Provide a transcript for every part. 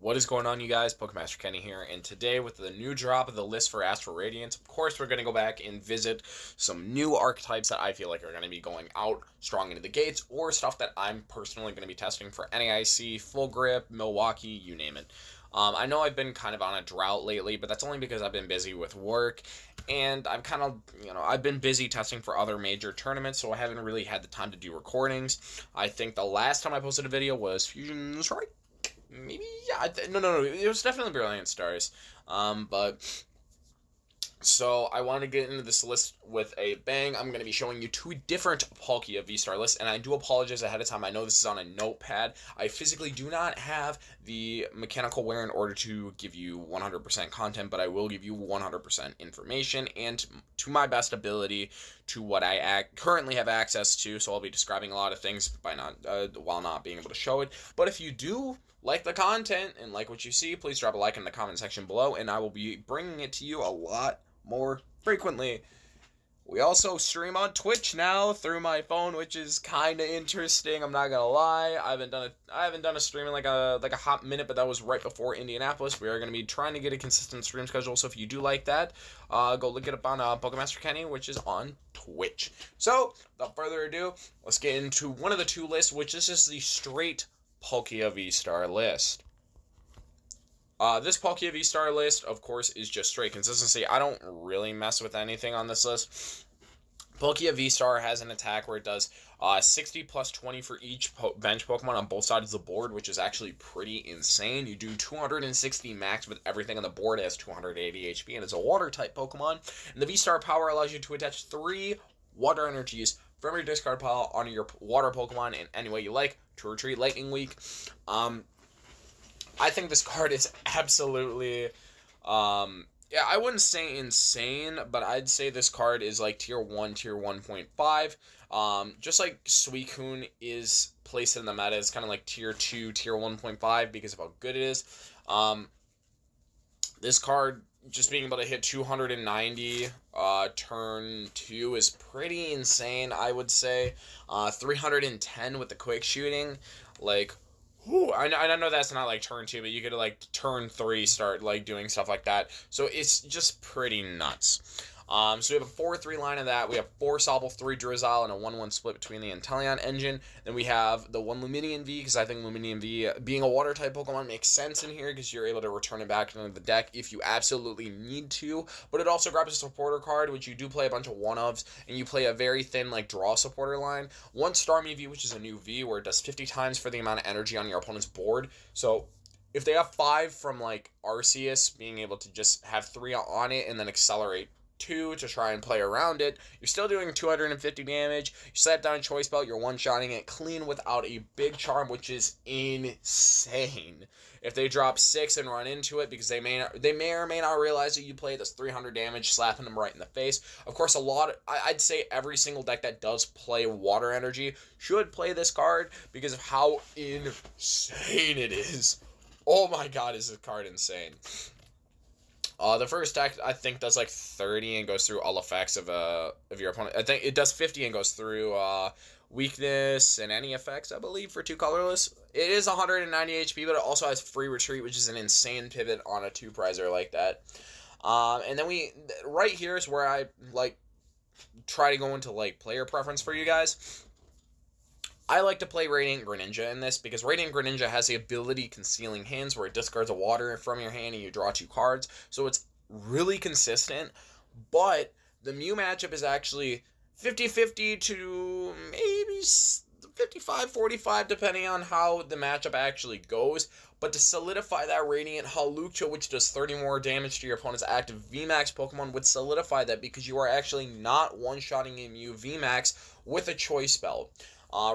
What is going on, you guys? Pokemaster Kenny here, and today with the new drop of the list for Astral Radiance, of course we're going to go back and visit some new archetypes that I feel like are going to be going out strong into the gates, or stuff that I'm personally going to be testing for NAIC, Full Grip, Milwaukee, you name it. I know I've been kind of on a drought lately, but that's only because I've been busy with work, and I've been busy testing for other major tournaments, so I haven't really had the time to do recordings. I think the last time I posted a video was Fusion Strike. Maybe, yeah, no, it was definitely Brilliant Stars, but, so I want to get into this list with a bang. I'm going to be showing you two different Palkia VSTAR lists, and I do apologize ahead of time. I know this is on a notepad. I physically do not have the mechanical wear in order to give you 100% content, but I will give you 100% information, and to my best ability, to what I currently have access to, so I'll be describing a lot of things while not being able to show it. But if you do like the content and like what you see, please drop a like in the comment section below, and I will be bringing it to you a lot more frequently. We also stream on Twitch now through my phone, which is kind of interesting. I'm not gonna lie. I haven't done a stream in like a hot minute, but that was right before Indianapolis. We are gonna be trying to get a consistent stream schedule. So if you do like that, go look it up on Pokemaster Kenny, which is on Twitch. So without further ado, let's get into one of the two lists, which is just the straight Palkia VSTAR list. This Palkia VSTAR list, of course, is just straight consistency. I don't really mess with anything on this list. Palkia VSTAR has an attack where it does 60 plus 20 for each bench Pokemon on both sides of the board, which is actually pretty insane. You do 260 max with everything on the board. It has 280 HP, and it's a Water-type Pokemon. And the VSTAR power allows you to attach 3 Water Energies from your discard pile onto your Water Pokemon in any way you like to retreat Lightning Week. I think this card is absolutely, yeah, I wouldn't say insane, but I'd say this card is like tier 1, tier 1.5. Just like Suicune is placed in the meta, it's kind of like tier 2, tier 1.5 because of how good it is. This card, just being able to hit 290 turn 2 is pretty insane, I would say. 310 with the quick shooting, like, whew, I know that's not like turn 2, but you could like turn 3 start like doing stuff like that. So it's just pretty nuts. So we have a 4-3 line of that. We have 4 Sobble, 3 Drizzile, and a 1-1 split between the Inteleon engine. Then we have the 1 Lumineon V, because I think Lumineon V, being a Water-type Pokemon, makes sense in here, because you're able to return it back into the deck if you absolutely need to. But it also grabs a supporter card, which you do play a bunch of one-ofs, and you play a very thin, like, draw supporter line. 1 Starmie V, which is a new V, where it does 50 times for the amount of energy on your opponent's board. So if they have 5 from, like, Arceus, being able to just have 3 on it and then accelerate 2 to try and play around it, you're still doing 250 damage. You slap down a Choice Belt, you're one-shotting it clean without a big charm, which is insane. If they drop 6 and run into it, because they may or may not realize that you play this 300 damage, slapping them right in the face. Of course, I'd say every single deck that does play Water Energy should play this card because of how insane it is. Oh my god, is this card insane. The first deck, I think, does like 30 and goes through all effects of your opponent. I think it does 50 and goes through weakness and any effects, I believe, for 2 colorless. It is 190 HP, but it also has free retreat, which is an insane pivot on a 2-prizer like that. And then right here is where I, like, try to go into, like, player preference for you guys. I like to play Radiant Greninja in this because Radiant Greninja has the ability Concealing Hands, where it discards a water from your hand and you draw 2 cards. So it's really consistent, but the Mew matchup is actually 50-50 to maybe 55-45, depending on how the matchup actually goes. But to solidify that Radiant Hawlucha, which does 30 more damage to your opponent's active VMAX Pokemon, would solidify that because you are actually not one-shotting a Mew VMAX with a Choice Belt.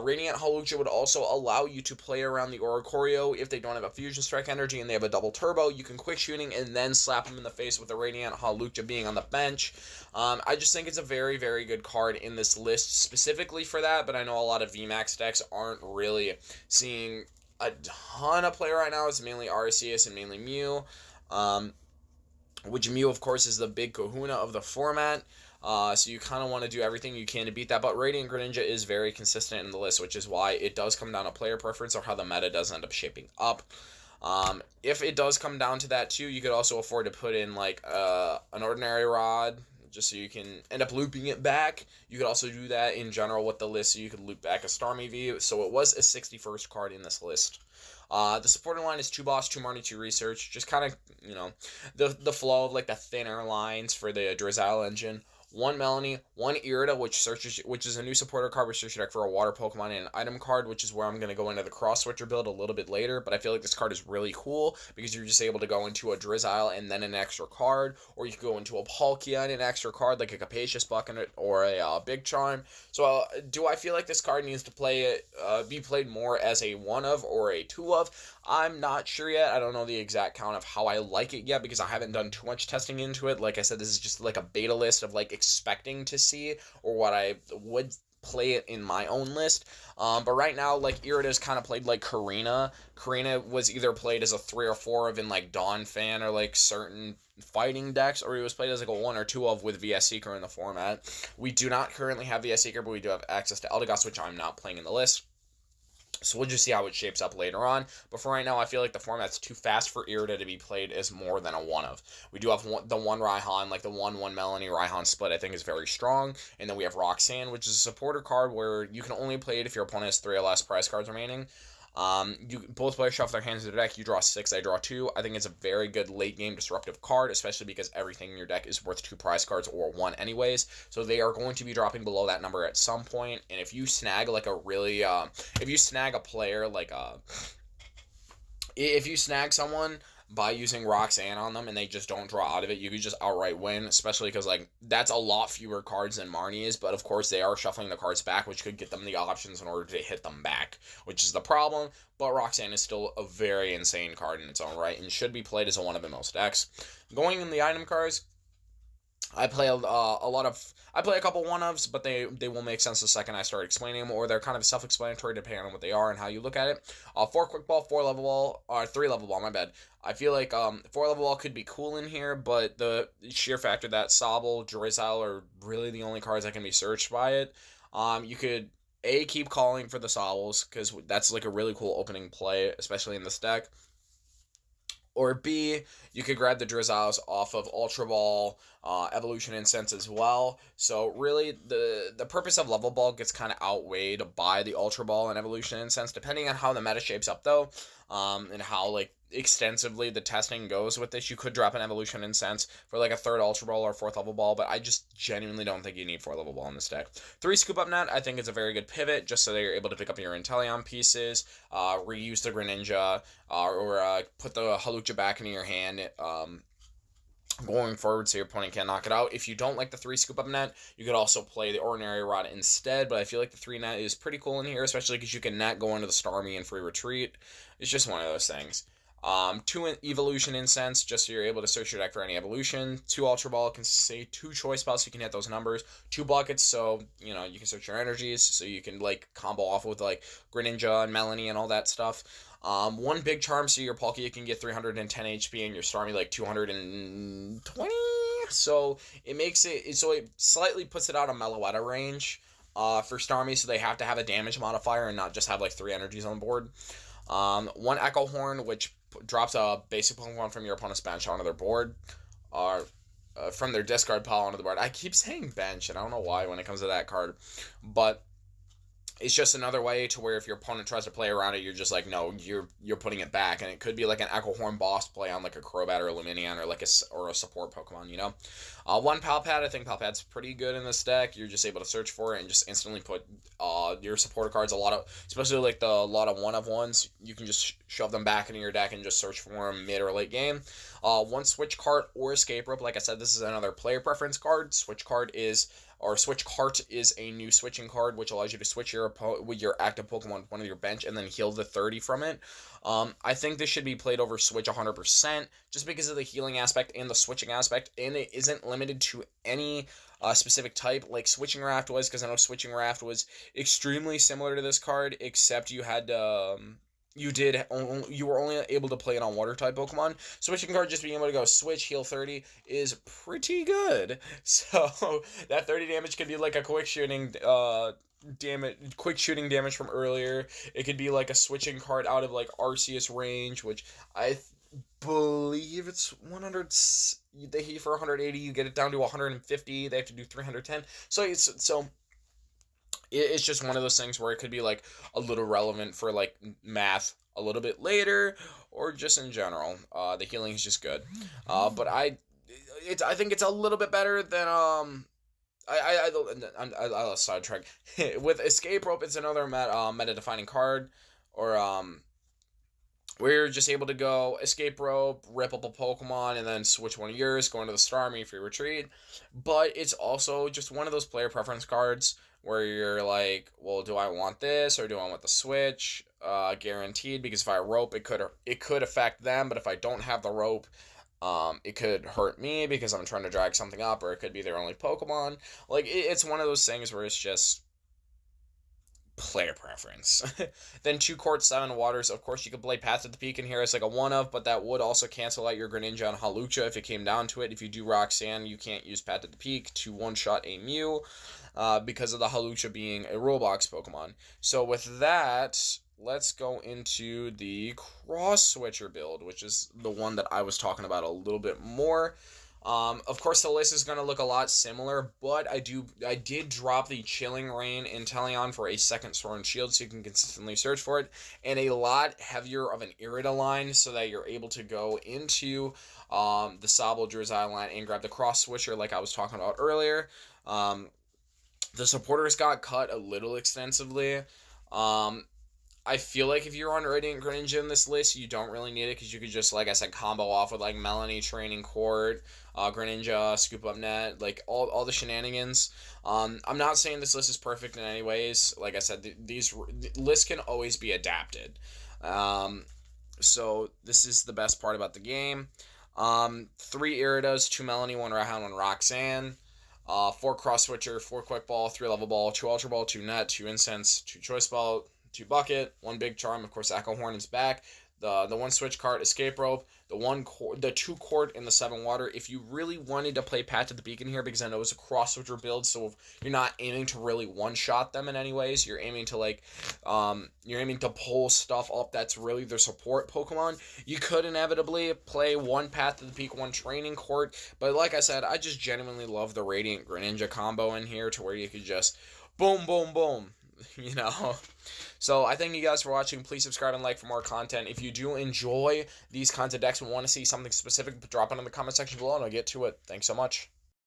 Radiant Hawlucha would also allow you to play around the Oricorio if they don't have a Fusion Strike energy and they have a double turbo. You can quick shooting and then slap them in the face with the Radiant Hawlucha being on the bench. I just think it's a very, very good card in this list specifically for that, but I know a lot of VMAX decks aren't really seeing a ton of play right now. It's mainly Arceus and mainly Mew. Which Mew, of course, is the big kahuna of the format. So you kind of want to do everything you can to beat that. But Radiant Greninja is very consistent in the list, which is why it does come down to player preference or how the meta does end up shaping up. If it does come down to that too, you could also afford to put in like an ordinary rod, just so you can end up looping it back. You could also do that in general with the list, so you could loop back a Starmie V. So it was a 61st card in this list. The supporting line is 2 Boss, 2 Marnie, 2 Research. Just kind of, the flow of like the thinner lines for the Drizzile engine. 1 Melanie, 1 Irida, which is a new supporter card with search your deck for a water Pokemon, and an item card, which is where I'm going to go into the cross switcher build a little bit later. But I feel like this card is really cool because you're just able to go into a Drizzile and then an extra card, or you could go into a Palkia and an extra card like a Capacious Bucket or a Big Charm. So do I feel like this card needs to be played more as a 1 of or a 2 of? I'm not sure yet. I don't know the exact count of how I like it yet because I haven't done too much testing into it. Like I said, this is just like a beta list of like expecting to see or what I would play it in my own list. But right now, like Irida is kind of played like Karina. Karina was either played as a 3 or 4 of in like Dawn Fan or like certain fighting decks, or he was played as like a 1 or 2 of with VS Seeker in the format. We do not currently have VS Seeker, but we do have access to Eldegoss, which I'm not playing in the list. So we'll just see how it shapes up later on. But for right now, I feel like the format's too fast for Irida to be played as more than a 1 of. We do have the 1 Raihan, like the 1-1 Melanie Raihan split, I think is very strong. And then we have Roxanne, which is a supporter card where you can only play it if your opponent has 3 or less prize cards remaining. Both players shuffle their hands into the deck. You draw 6, I draw 2. I think it's a very good late game disruptive card, especially because everything in your deck is worth 2 prize cards or 1 anyways. So they are going to be dropping below that number at some point. And if you snag like a really, if you snag a player like if you snag someone by using Roxanne on them and they just don't draw out of it, you could just outright win, especially because like that's a lot fewer cards than Marnie is, but of course they are shuffling the cards back, which could get them the options in order to hit them back, which is the problem. But Roxanne is still a very insane card in its own right and should be played as a 1 of in most decks. Going in the item cards, I play I play a couple 1-ofs, but they will make sense the second I start explaining them, or they're kind of self-explanatory depending on what they are and how you look at it. 4 Quick Ball, 4 Level Ball, or 3 Level Ball, my bad. I feel like 4 Level Ball could be cool in here, but the sheer factor that Sobble, Drizzile are really the only cards that can be searched by it. You could keep calling for the Sobbles, because that's like a really cool opening play, especially in this deck. Or B, you could grab the Drizziles off of Ultra Ball, Evolution Incense as well. So really, the purpose of Level Ball gets kind of outweighed by the Ultra Ball and Evolution Incense, depending on how the meta shapes up though, and how like extensively the testing goes with this. You could drop an Evolution Incense for like a 3rd Ultra Ball or 4th Level Ball, but I just genuinely don't think you need 4 Level Ball in this deck. 3 Scoop Up Net, I think it's a very good pivot, just so that you're able to pick up your Inteleon pieces, reuse the Greninja, or put the Halucha back into your hand, going forward so your opponent can't knock it out. If you don't like the 3 Scoop Up Net, you could also play the Ordinary Rod instead, but I feel like the 3 net is pretty cool in here, especially because you can net go into the Starmie and free retreat. It's just one of those things. 2 Evolution Incense, just so you're able to search your deck for any evolution. 2 Ultra Ball, can say 2 choice spells, so you can hit those numbers. 2 Buckets, so, you can search your energies, so you can, like, combo off with, like, Greninja and Melanie and all that stuff. 1 Big Charm, so your Palkia can get 310 HP and your Starmie, like, 220? So, it slightly puts it out of Meloetta range, for Starmie, so they have to have a damage modifier and not just have, like, 3 energies on the board. 1 Echo Horn, which drops a basic Pokemon from your opponent's bench onto their board, or from their discard pile onto the board. I keep saying bench, and I don't know why when it comes to that card, but it's just another way to where if your opponent tries to play around it, you're just like, no, you're putting it back, and it could be like an Echo Horn boss play on like a Crobat or a Luminion or like a support Pokemon, 1 Palpad, I think Palpad's pretty good in this deck. You're just able to search for it and just instantly put your supporter cards, especially like a lot of 1-of-1s, you can just shove them back into your deck and just search for them mid or late game. 1 Switch Cart or Escape Rope, like I said, this is another player preference card. Switch Cart is a new switching card, which allows you to switch your active Pokemon to one of your bench and then heal the 30 from it. I think this should be played over Switch 100%, just because of the healing aspect and the switching aspect, and it isn't limited to any specific type like Switching Raft was, because I know Switching Raft was extremely similar to this card, except you had you were only able to play it on water type Pokemon. Switching card, just being able to go switch, heal 30 is pretty good. So that 30 damage could be like a quick shooting damage, quick shooting damage from earlier. It could be like a switching card out of like Arceus range, which I believe it's 100. They hit for 180. You get it down to 150. They have to do 310. It's just one of those things where it could be like a little relevant for like math a little bit later, or just in general. The healing is just good. But I think it's a little bit better than I lost sidetrack. With Escape Rope, it's another meta defining card, or we're just able to go Escape Rope, rip up a Pokemon, and then switch one of yours, go into the Star Army for your retreat. But it's also just one of those player preference cards where you're like, well, do I want this or do I want the switch? Guaranteed, because if I rope, it could affect them, but if I don't have the rope, it could hurt me because I'm trying to drag something up, or it could be their only Pokemon. Like, it's one of those things where it's just player preference. Then 2 Court, 7 Waters. Of course, you could play Path to the Peak in here as like a one-of, but that would also cancel out your Greninja and Hawlucha if it came down to it. If you do Roxanne, you can't use Path to the Peak to one-shot a Mew because of the Hawlucha being a Roblox Pokemon. So with that, let's go into the Cross Switcher build, which is the one that I was talking about a little bit more. Of course, the list is going to look a lot similar, but I did drop the Chilling Reign Inteleon for a second Sword and Shield, so you can consistently search for it, and a lot heavier of an Irida line, so that you're able to go into the Sobble Drizzile line and grab the Cross Switcher like I was talking about earlier. The supporters got cut a little extensively. I feel like if you're on Radiant Greninja in this list, you don't really need it, because you could just, like I said, combo off with like Melanie, Training Court, Greninja, Scoop Up Net, like all the shenanigans. I'm not saying this list is perfect in any ways. Like I said, these lists can always be adapted. So this is the best part about the game. 3 Iridas, 2 Melanie, 1 Raihan, 1 Roxanne. 4 Cross Switcher, 4 Quick Ball, 3 Level Ball, 2 Ultra Ball, 2 Net, 2 Incense, 2 Choice Ball, 2 Bucket, 1 Big Charm. Of course, Echo Horn is back. The 1 Switch card, Escape Rope, the 2 Court, and the 7 Water. If you really wanted to play Path to the Beacon here, because I know it's a Cross Switcher build, so if you're not aiming to really one-shot them in any ways, you're aiming to pull stuff up that's really their support Pokemon, you could inevitably play 1 Path to the Peak, 1 Training Court. But like I said, I just genuinely love the Radiant Greninja combo in here, to where you could just boom, boom, boom, you know. So I thank you guys for watching. Please subscribe and like for more content. If you do enjoy these kinds of decks and want to see something specific, drop it in the comment section below and I'll get to it. Thanks so much.